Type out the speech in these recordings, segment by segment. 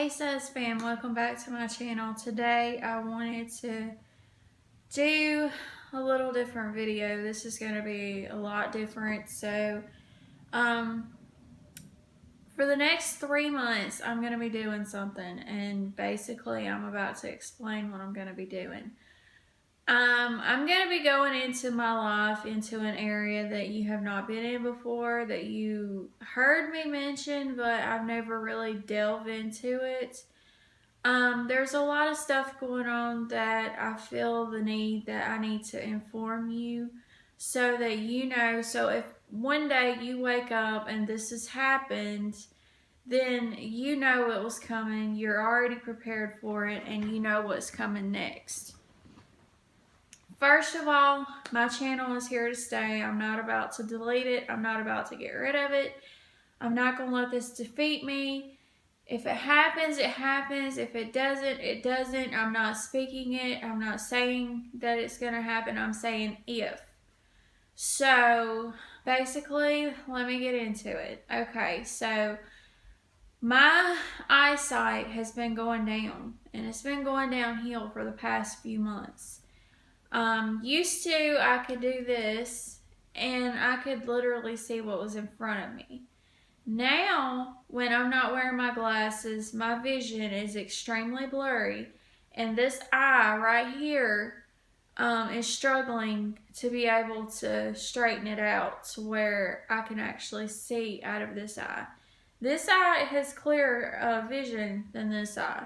Hey sis fam, welcome back to my channel. Today I wanted to do a little different video. This is going to be a lot different. Um, for the next 3 months I'm going to be doing something, and basically I'm about to explain what I'm going to be doing. I'm going to be going into my life into an area that you have not been in before, that you heard me mention, but I've never really delved into it. There's a lot of stuff going on that I feel the need that I need to inform you so that you know. So if one day you wake up and this has happened, then you know it was coming, you're already prepared for it, and you know what's coming next. First of all, my channel is here to stay. I'm not about to delete it. I'm not about to get rid of it. I'm not going to let this defeat me. If it happens, it happens. If it doesn't, it doesn't. I'm not speaking it. I'm not saying that it's going to happen. I'm saying if. So, basically, let me get into it. Okay, so my eyesight has been going down, and it's been going downhill for the past few months. Used to, I could do this, and I could literally see what was in front of me. Now, when I'm not wearing my glasses, my vision is extremely blurry, and this eye right here is struggling to be able to straighten it out to where I can actually see out of this eye. This eye has clearer vision than this eye.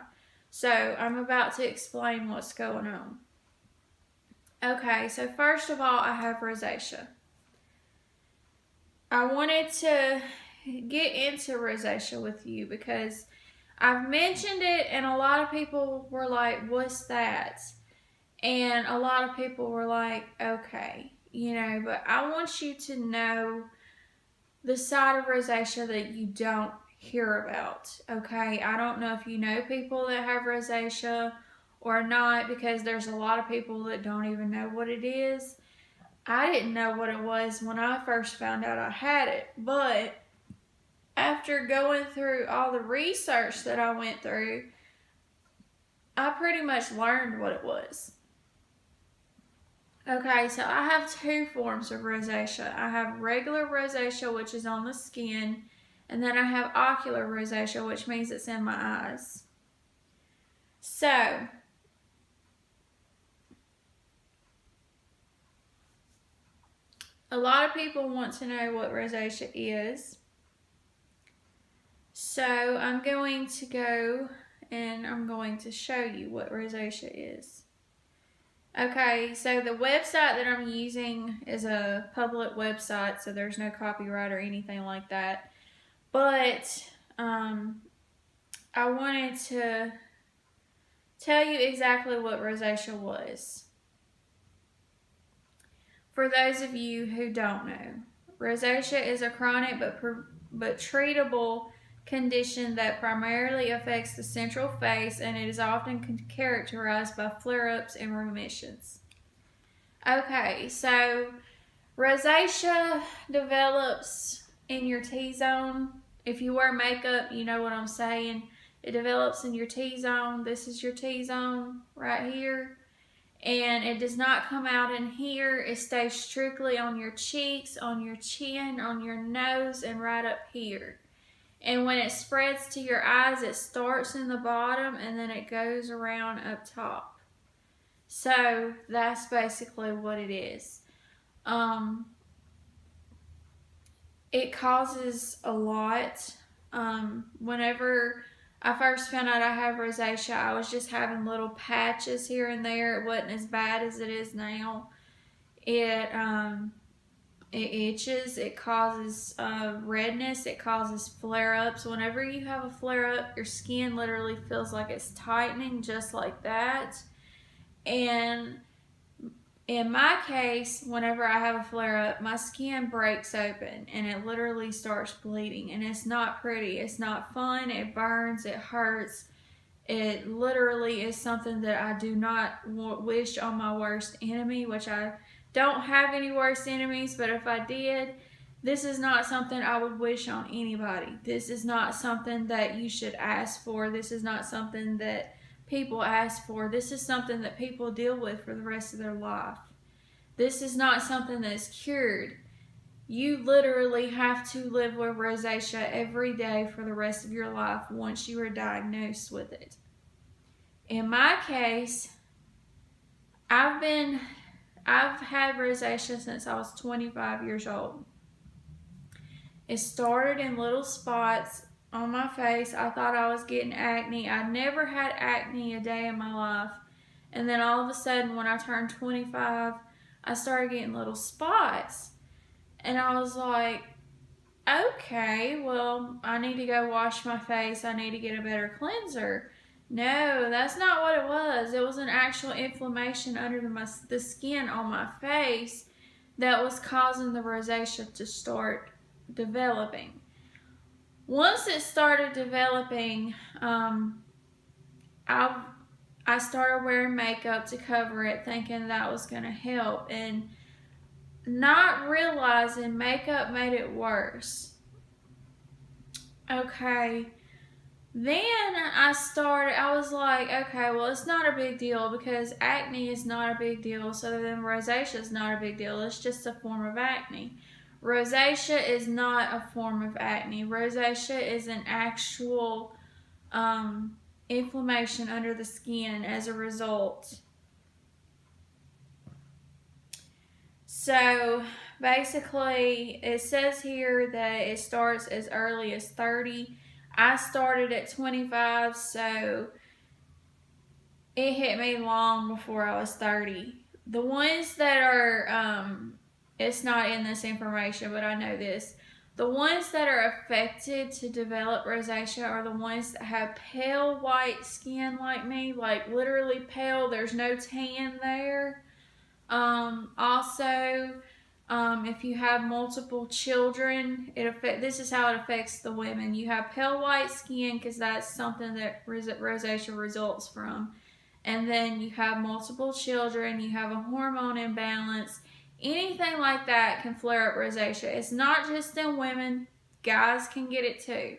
So, I'm about to explain what's going on. Okay, so first of all, I have rosacea. I wanted to get into rosacea with you because I've mentioned it and a lot of people were like, what's that? And a lot of people were like, okay, but I want you to know the side of rosacea that you don't hear about, okay? I don't know if you know people that have rosacea or not, because there's a lot of people that don't even know what it is. I didn't know what it was when I first found out I had it, but after going through all the research that I went through, I pretty much learned what it was. Okay, so I have two forms of rosacea. I have regular rosacea, which is on the skin, and then I have ocular rosacea, which means it's in my eyes. So, a lot of people want to know what rosacea is. So I'm going to go and I'm going to show you what rosacea is. Okay, so the website that I'm using is a public website, so there's no copyright or anything like that. But I wanted to tell you exactly what rosacea was. For those of you who don't know, rosacea is a chronic but treatable condition that primarily affects the central face, and it is often characterized by flare-ups and remissions. Okay, so rosacea develops in your T-zone. If you wear makeup, you know what I'm saying. It develops in your T-zone. This is your T-zone right here. And it does not come out in here. It stays strictly on your cheeks, on your chin, on your nose, and right up here. And when it spreads to your eyes, it starts in the bottom and then it goes around up top. So that's basically what it is. It causes a lot. Whenever I first found out I have rosacea, I was just having little patches here and there. It wasn't as bad as it is now. It itches, it causes redness, it causes flare-ups. Whenever you have a flare-up, your skin literally feels like it's tightening just like that. And in my case, whenever I have a flare-up, my skin breaks open and it literally starts bleeding. And it's not pretty, it's not fun, it burns, it hurts. It literally is something that I do not wish on my worst enemy, which I don't have any worst enemies, but if I did, This is not something I would wish on anybody. This is not something that you should ask for. This is not something that people ask for. This is something that people deal with for the rest of their life. This is not something that's cured. You literally have to live with rosacea every day for the rest of your life once you are diagnosed with it. In my case, I've had rosacea since I was 25 years old. It started in little spots on my face. I thought I was getting acne. I never had acne a day in my life. And then all of a sudden, when I turned 25, I started getting little spots. And I was like, okay, well, I need to go wash my face. I need to get a better cleanser. No, that's not what it was. It was an actual inflammation under the skin on my face that was causing the rosacea to start developing. Once it started developing, I started wearing makeup to cover it, thinking that was going to help, and not realizing makeup made it worse. Okay, then I was like, okay, well, it's not a big deal because acne is not a big deal, so then rosacea is not a big deal. It's just a form of acne. Rosacea is not a form of acne. Rosacea is an actual inflammation under the skin as a result. So basically, it says here that it starts as early as 30. I started at 25, so it hit me long before I was 30. The ones that are, it's not in this information, but I know this. The ones that are affected to develop rosacea are the ones that have pale white skin like me, like literally pale. There's no tan there. Also, if you have multiple children, this is how it affects the women. You have pale white skin because that's something that rosacea results from. And then you have multiple children, you have a hormone imbalance. Anything like that can flare up rosacea. It's not just in women, guys can get it too.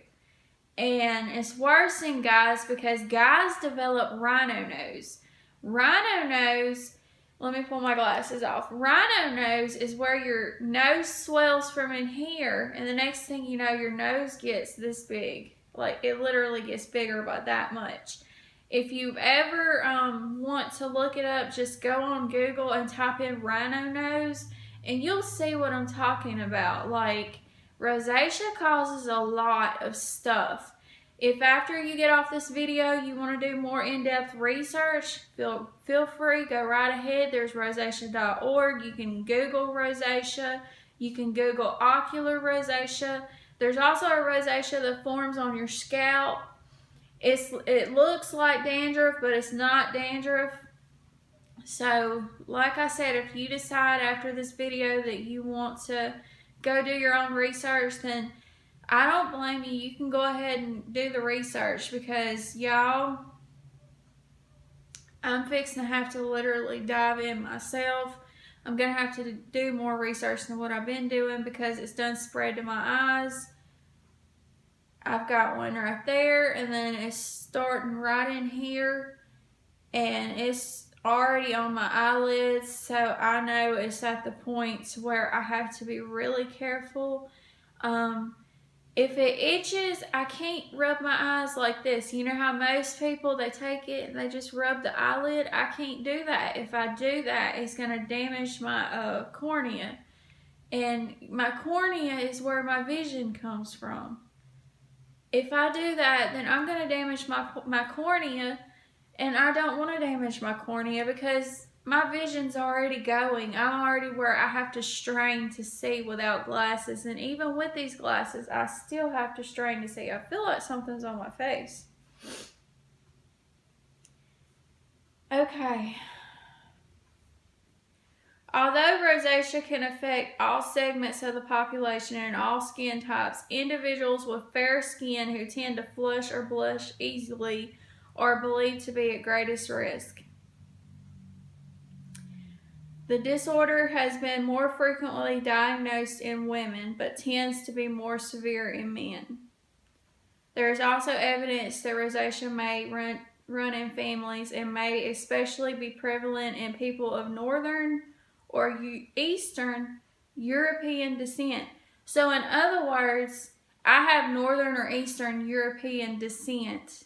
And it's worse in guys because guys develop rhino nose. Rhino nose, let me pull my glasses off. Rhino nose is where your nose swells from in here, and the next thing you know, your nose gets this big. Like, it literally gets bigger by that much. If you ever want to look it up, just go on Google and type in rhino nose, and you'll see what I'm talking about. Like, rosacea causes a lot of stuff. If after you get off this video you want to do more in-depth research, feel free, go right ahead. There's rosacea.org. You can Google rosacea. You can Google ocular rosacea. There's also a rosacea that forms on your scalp. It looks like dandruff, but it's not dandruff. So, like I said, if you decide after this video that you want to go do your own research, then I don't blame you. You can go ahead and do the research because, y'all, I'm fixing to have to literally dive in myself. I'm going to have to do more research than what I've been doing because it's done spread to my eyes. I've got one right there, and then it's starting right in here, and it's already on my eyelids, so I know it's at the point where I have to be really careful. If it itches, I can't rub my eyes like this. You know how most people, they take it and they just rub the eyelid? I can't do that. If I do that, it's going to damage my cornea, and my cornea is where my vision comes from. If I do that, then I'm going to damage my cornea, and I don't want to damage my cornea because my vision's already going. I'm already where I have to strain to see without glasses, and even with these glasses, I still have to strain to see. I feel like something's on my face. Okay. Although rosacea can affect all segments of the population and all skin types, individuals with fair skin who tend to flush or blush easily are believed to be at greatest risk. The disorder has been more frequently diagnosed in women, but tends to be more severe in men. There is also evidence that rosacea may run in families and may especially be prevalent in people of northern or Eastern European descent. So, in other words, I have northern or Eastern European descent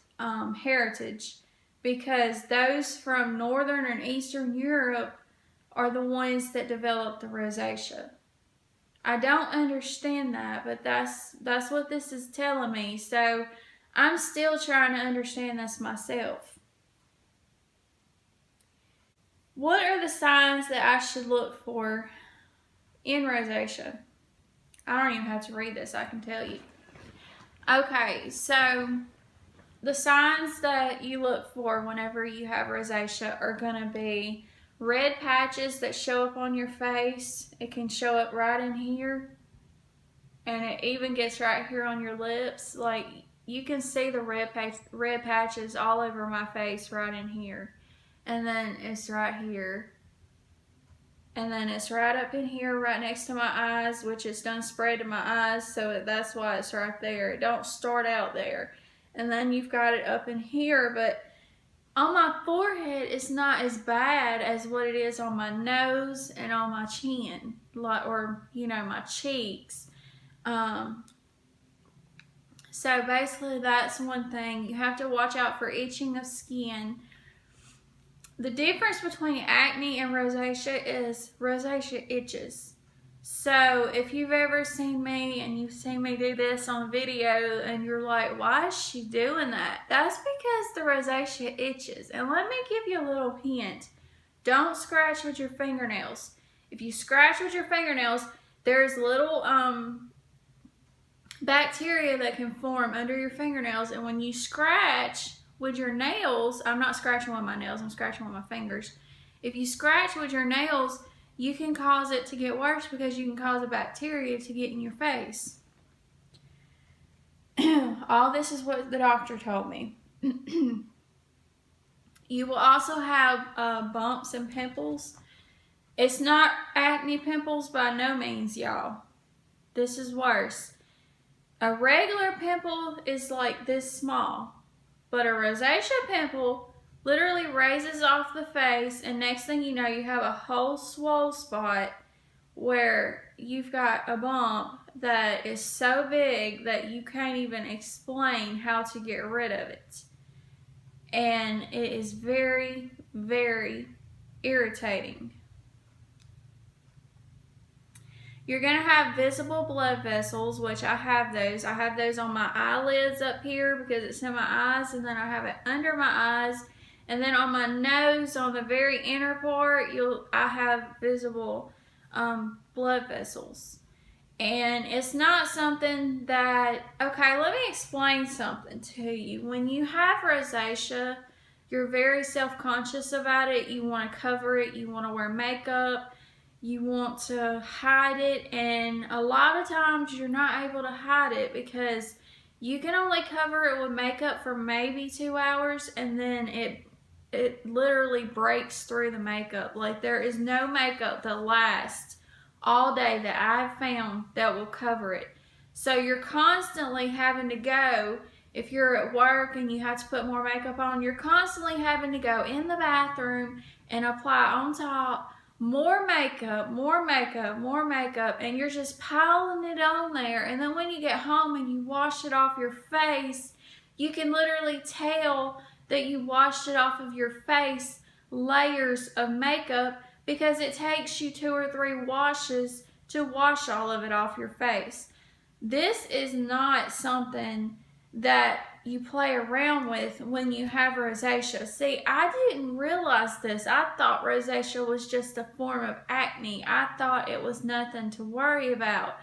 heritage, because those from northern and Eastern Europe are the ones that develop the rosacea. I don't understand that, but that's what this is telling me. So I'm still trying to understand this myself. What are the signs that I should look for in rosacea? I don't even have to read this, I can tell you. Okay, so the signs that you look for whenever you have rosacea are going to be red patches that show up on your face. It can show up right in here, and it even gets right here on your lips. Like, you can see the red patches all over my face right in here. And then it's right here. And then it's right up in here, right next to my eyes, which it's done spread to my eyes, so that's why it's right there. It don't start out there. And then you've got it up in here, but on my forehead, it's not as bad as what it is on my nose and on my chin, or, you know, my cheeks. So basically, that's one thing. You have to watch out for itching of skin. The difference between acne and rosacea is rosacea itches. So if you've ever seen me and you've seen me do this on video and you're like, why is she doing that? That's because the rosacea itches. And let me give you a little hint. Don't scratch with your fingernails. If you scratch with your fingernails, there's little bacteria that can form under your fingernails, and when you scratch with your nails, I'm not scratching with my nails, I'm scratching with my fingers. If you scratch with your nails, you can cause it to get worse because you can cause a bacteria to get in your face. All this is what the doctor told me. You will also have bumps and pimples. It's not acne pimples by no means, y'all. This is worse. A regular pimple is like this small, but a rosacea pimple literally raises off the face, and next thing you know, you have a whole swole spot where you've got a bump that is so big that you can't even explain how to get rid of it. And it is very, very irritating. You're going to have visible blood vessels, which I have those. I have those on my eyelids up here because it's in my eyes, and then I have it under my eyes. And then on my nose, on the very inner part, I have visible blood vessels. And it's not something that, okay, let me explain something to you. When you have rosacea, you're very self-conscious about it. You want to cover it. You want to wear makeup. You want to hide it, and a lot of times you're not able to hide it because you can only cover it with makeup for maybe 2 hours, and then it literally breaks through the makeup. Like, there is no makeup that lasts all day that I've found that will cover it. So you're constantly having to go, if you're at work and you have to put more makeup on, you're constantly having to go in the bathroom and apply on top more makeup, more makeup, more makeup, and you're just piling it on there. And then when you get home and you wash it off your face, you can literally tell that you washed it off of your face, layers of makeup, because it takes you 2 or 3 washes to wash all of it off your face. This is not something that you play around with when you have rosacea. See, I didn't realize this. I thought rosacea was just a form of acne. I thought it was nothing to worry about.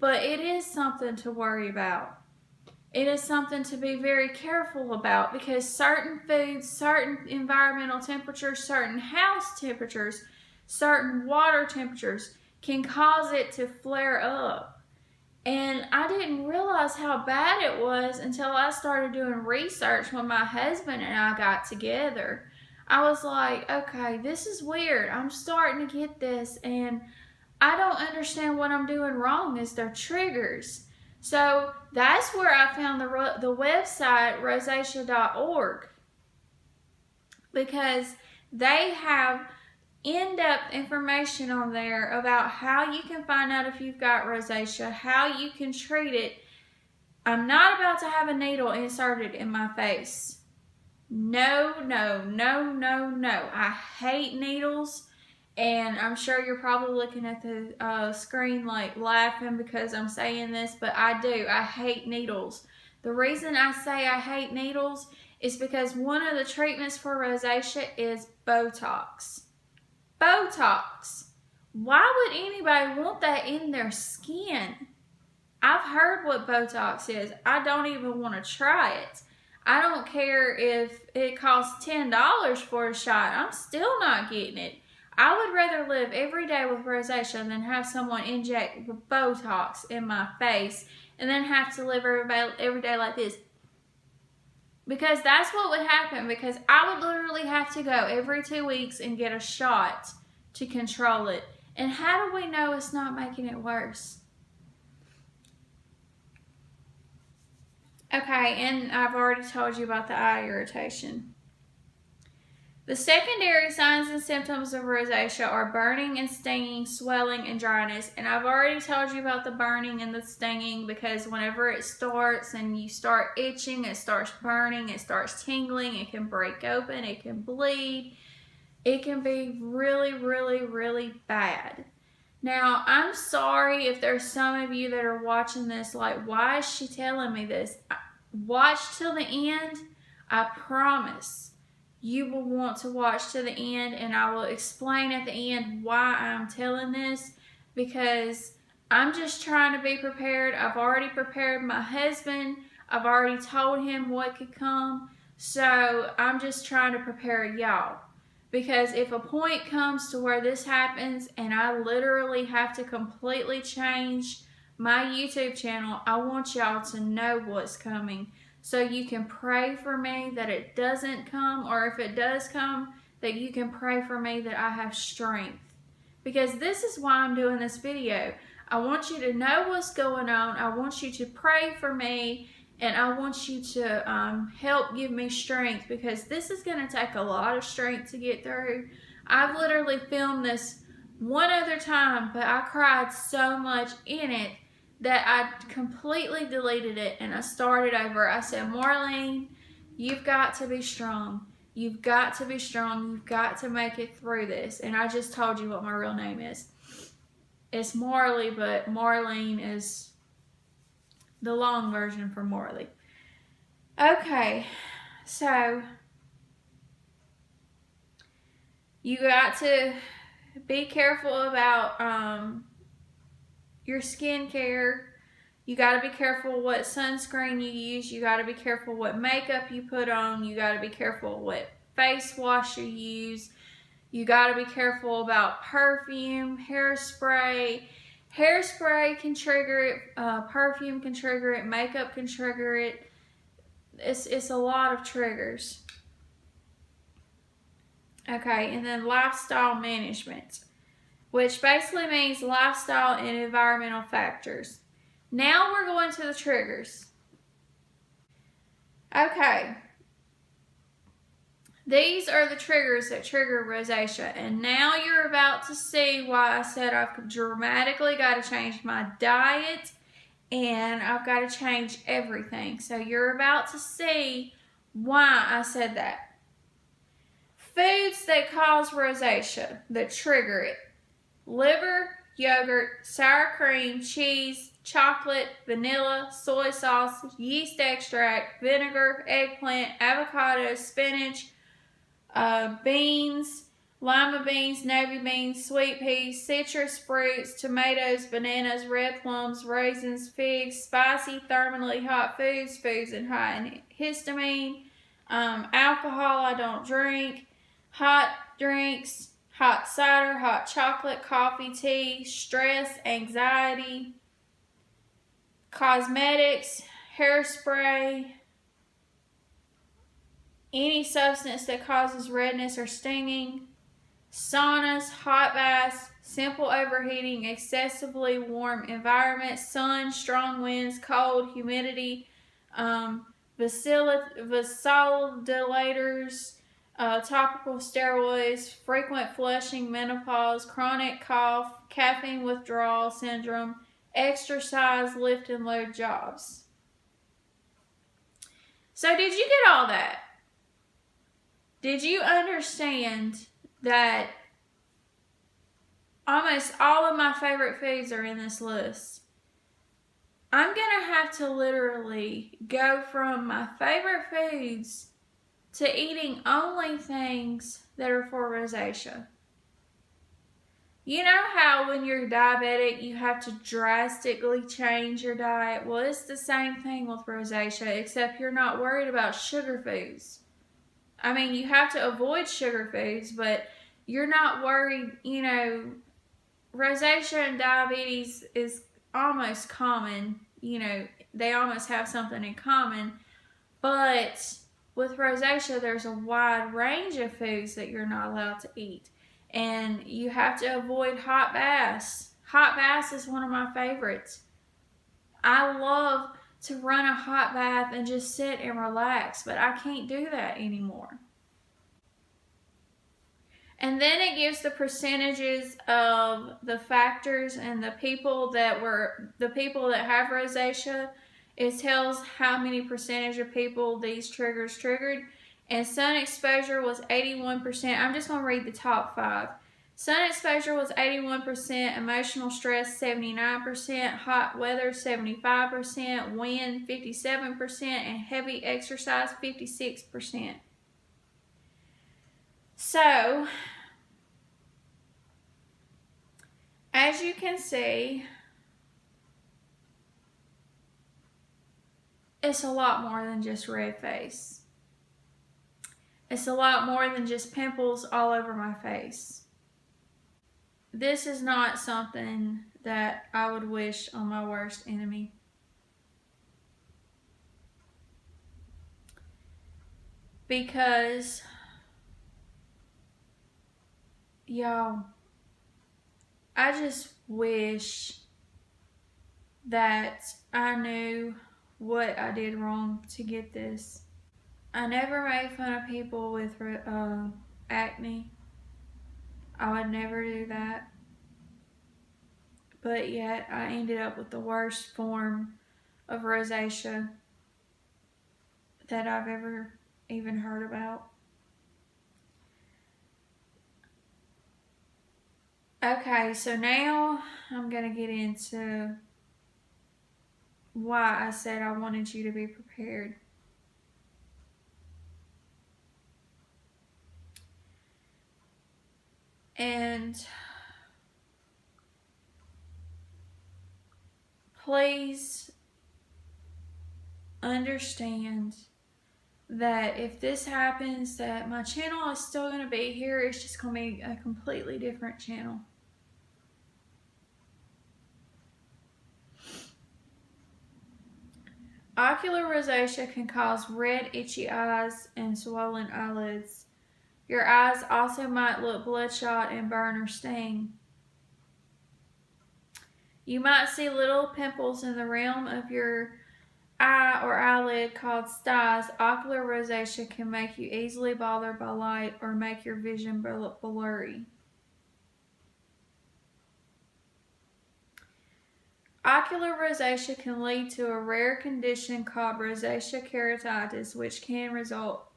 But it is something to worry about. It is something to be very careful about, because certain foods, certain environmental temperatures, certain house temperatures, certain water temperatures can cause it to flare up. And I didn't realize how bad it was until I started doing research when my husband and I got together. I was like, okay, this is weird. I'm starting to get this, and I don't understand what I'm doing wrong. Is their triggers? So that's where I found the website rosacea.org, because they have in-depth information on there about how you can find out if you've got rosacea, how you can treat it. I'm not about to have a needle inserted in my face. No, no, no, no, no. I hate needles, and I'm sure you're probably looking at the screen like laughing because I'm saying this, but I do. I hate needles. The reason I say I hate needles is because one of the treatments for rosacea is Botox. Botox. Why would anybody want that in their skin? I've heard what Botox is. I don't even want to try it. I don't care if it costs $10 for a shot. I'm still not getting it. I would rather live every day with rosacea than have someone inject Botox in my face and then have to live every day like this. Because that's what would happen. Because I would literally have to go every 2 weeks and get a shot to control it. And how do we know it's not making it worse? Okay, and I've already told you about the eye irritation. The secondary signs and symptoms of rosacea are burning and stinging, swelling, and dryness. And I've already told you about the burning and the stinging, because whenever it starts and you start itching, it starts burning, it starts tingling, it can break open, it can bleed. It can be really, really, really bad. Now, I'm sorry if there's some of you that are watching this like, why is she telling me this? Watch till the end. I promise you will want to watch to the end, and I will explain at the end why I'm telling this, because I'm just trying to be prepared. I've already prepared my husband. I've already told him what could come. So I'm just trying to prepare y'all. Because if a point comes to where this happens and I literally have to completely change my YouTube channel, I want y'all to know what's coming. So you can pray for me that it doesn't come, or if it does come, that you can pray for me that I have strength. Because this is why I'm doing this video. I want you to know what's going on. I want you to pray for me, and I want you to help give me strength, because this is going to take a lot of strength to get through. I've literally filmed this one other time, but I cried so much in it that I completely deleted it and I started over. I said, Marlene, you've got to be strong. You've got to be strong. You've got to make it through this. And I just told you what my real name is. It's Marley, but Marlene is the long version for Marley. Okay, so you got to be careful about your skincare. You got to be careful what sunscreen you use. You got to be careful what makeup you put on. You got to be careful what face wash you use. You got to be careful about perfume, hairspray. Hairspray can trigger it. Perfume can trigger it. Makeup can trigger it. It's a lot of triggers. Okay, and then lifestyle management, which basically means lifestyle and environmental factors. Now we're going to the triggers. Okay. These are the triggers that trigger rosacea. And now you're about to see why I said I've dramatically got to change my diet and I've got to change everything. So you're about to see why I said that. Foods that cause rosacea, that trigger it: liver, yogurt, sour cream, cheese, chocolate, vanilla, soy sauce, yeast extract, vinegar, eggplant, avocado, spinach, beans, lima beans, navy beans, sweet peas, citrus fruits, tomatoes, bananas, red plums, raisins, figs, spicy, thermally hot foods, foods in high in histamine, alcohol I don't drink, hot drinks, hot cider, hot chocolate, coffee, tea, stress, anxiety, cosmetics, hairspray, any substance that causes redness or stinging, saunas, hot baths, simple overheating, excessively warm environments, sun, strong winds, cold, humidity, vasodilators, topical steroids, frequent flushing, menopause, chronic cough, caffeine withdrawal syndrome, exercise, lift and load jobs. So did you get all that? Did you understand that almost all of my favorite foods are in this list? I'm going to have to literally go from my favorite foods to eating only things that are for rosacea. You know how when you're diabetic, you have to drastically change your diet? Well, it's the same thing with rosacea, except you're not worried about sugar foods. I mean, you have to avoid sugar foods, but you're not worried, you know, rosacea and diabetes is almost common. You know, they almost have something in common. But with rosacea, there's a wide range of foods that you're not allowed to eat. And you have to avoid hot baths. Hot baths is one of my favorites. I love to run a hot bath and just sit and relax, but I can't do that anymore. And then it gives the percentages of the factors and the people that have rosacea. It tells how many percentage of people these triggers triggered. And sun exposure was 81%. I'm just going to read the top 5. Sun exposure was 81%, emotional stress 79%, hot weather 75%, wind 57%, and heavy exercise 56%. So, as you can see, it's a lot more than just red face. It's a lot more than just pimples all over my face. This is not something that I would wish on my worst enemy. Because, y'all, I just wish that I knew what I did wrong to get this. I never made fun of people with acne. I would never do that. But yet, I ended up with the worst form of rosacea that I've ever even heard about. Okay, so now I'm going to get into why I said I wanted you to be prepared. And please understand that if this happens, that my channel is still going to be here. It's just going to be a completely different channel. Ocular rosacea can cause red, itchy eyes and swollen eyelids. Your eyes also might look bloodshot and burn or sting. You might see little pimples in the rim of your eye or eyelid called styes. Ocular rosacea can make you easily bothered by light or make your vision blurry. Ocular rosacea can lead to a rare condition called rosacea keratitis, which can result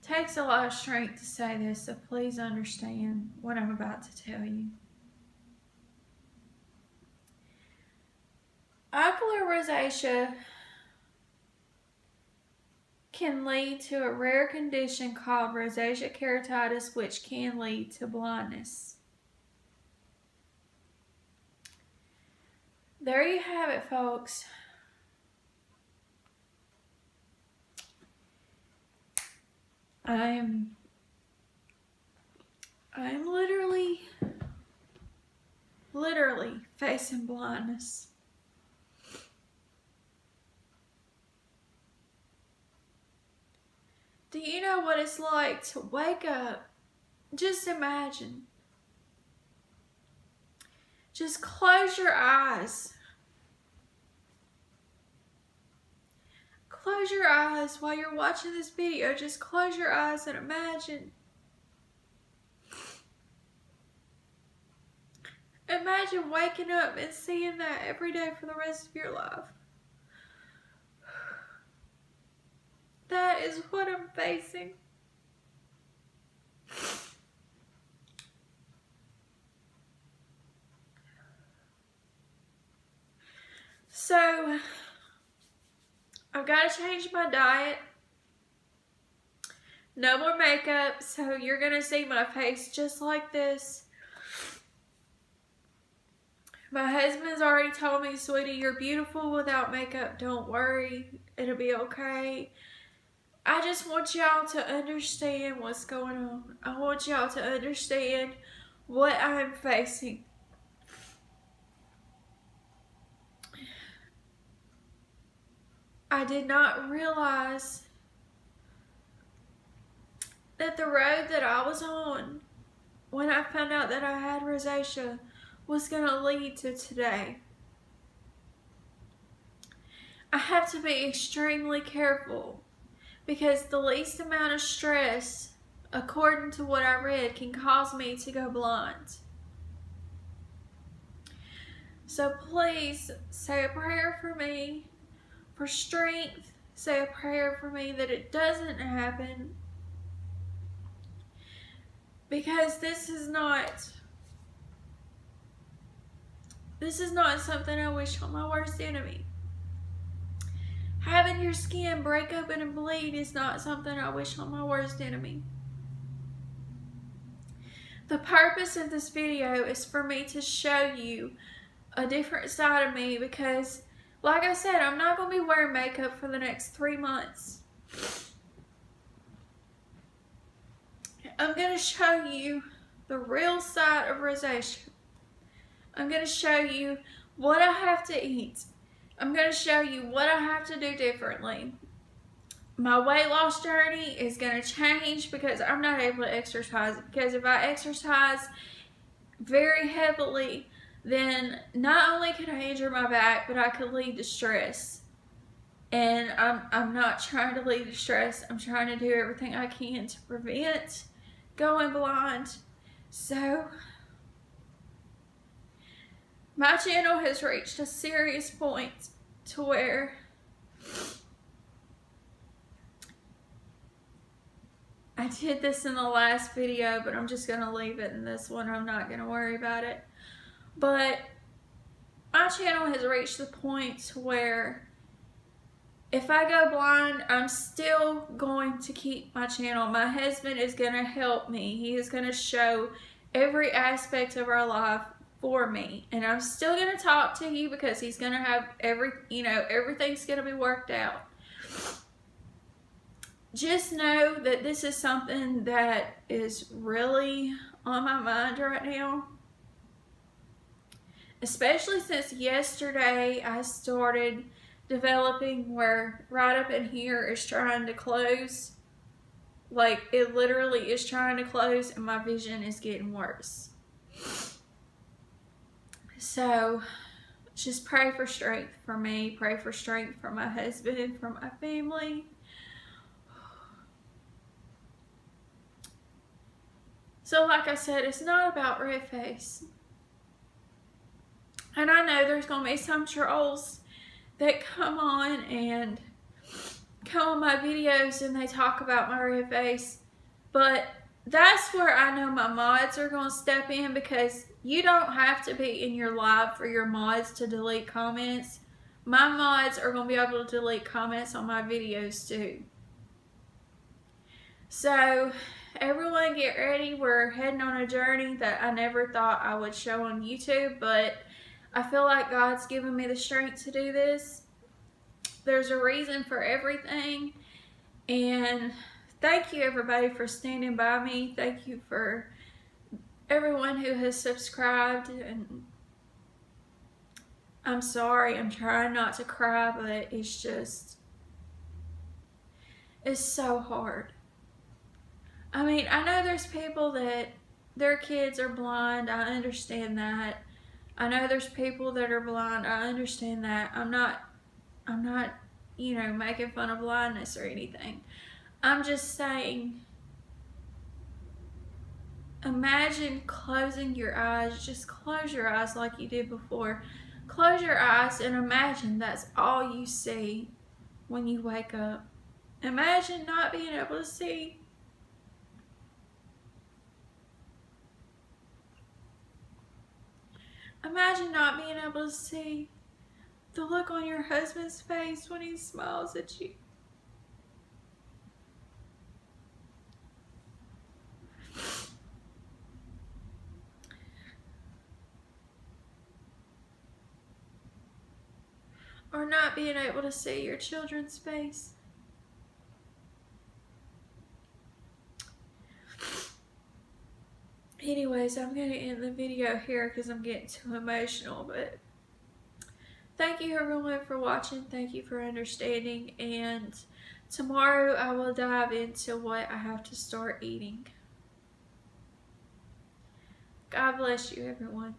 takes a lot of strength to say this, so please understand what I'm about to tell you. Ocular rosacea can lead to a rare condition called rosacea keratitis, which can lead to blindness. There you have it, folks. I'm literally literally facing blindness. Do you know what it's like to wake up? Just imagine. Just close your eyes. Close your eyes while you're watching this video. Just close your eyes and imagine. Imagine waking up and seeing that every day for the rest of your life. That is what I'm facing. So, I've got to change my diet. No more makeup, so you're going to see my face just like this. My husband's already told me, sweetie, you're beautiful without makeup. Don't worry. It'll be okay. I just want y'all to understand what's going on. I want y'all to understand what I'm facing. I did not realize that the road that I was on when I found out that I had rosacea was going to lead to today. I have to be extremely careful because the least amount of stress, according to what I read, can cause me to go blind. So please say a prayer for me, for strength. Say a prayer for me that it doesn't happen, because this is not something I wish on my worst enemy. Having your skin break open and bleed is not something I wish on my worst enemy. The purpose of this video is for me to show you a different side of me, because like I said, I'm not going to be wearing makeup for the next 3 months. I'm going to show you the real side of rosacea. I'm going to show you what I have to eat. I'm going to show you what I have to do differently. My weight loss journey is going to change because I'm not able to exercise. Because if I exercise very heavily, then not only could I injure my back, but I could lead to stress. And I'm not trying to lead to stress. I'm trying to do everything I can to prevent going blind. So, my channel has reached a serious point to where I did this in the last video, but I'm just going to leave it in this one. I'm not going to worry about it. But my channel has reached the point to where if I go blind, I'm still going to keep my channel. My husband is going to help me. He is going to show every aspect of our life for me. And I'm still going to talk to you because he's going to have everything's going to be worked out. Just know that this is something that is really on my mind right now. Especially since yesterday I started developing where right up in here is trying to close. Like, it literally is trying to close and my vision is getting worse. So, just pray for strength for me. Pray for strength for my husband, for my family. So, like I said, it's not about red face. And I know there's going to be some trolls that come on my videos and they talk about my red face. But that's where I know my mods are going to step in, because you don't have to be in your live for your mods to delete comments. My mods are going to be able to delete comments on my videos too. So, everyone get ready. We're heading on a journey that I never thought I would show on YouTube, but I feel like God's given me the strength to do this. There's a reason for everything. And thank you everybody for standing by me. Thank you for everyone who has subscribed and I'm sorry, I'm trying not to cry, but it's just, it's so hard. I mean, I know there's people that their kids are blind. I understand that. I know there's people that are blind. I understand that. I'm not, making fun of blindness or anything. I'm just saying, imagine closing your eyes. Just close your eyes like you did before. Close your eyes and imagine that's all you see when you wake up. Imagine not being able to see. Imagine not being able to see the look on your husband's face when he smiles at you. Or not being able to see your children's face. Anyways, I'm going to end the video here because I'm getting too emotional. But thank you everyone for watching. Thank you for understanding. And tomorrow I will dive into what I have to start eating. God bless you everyone.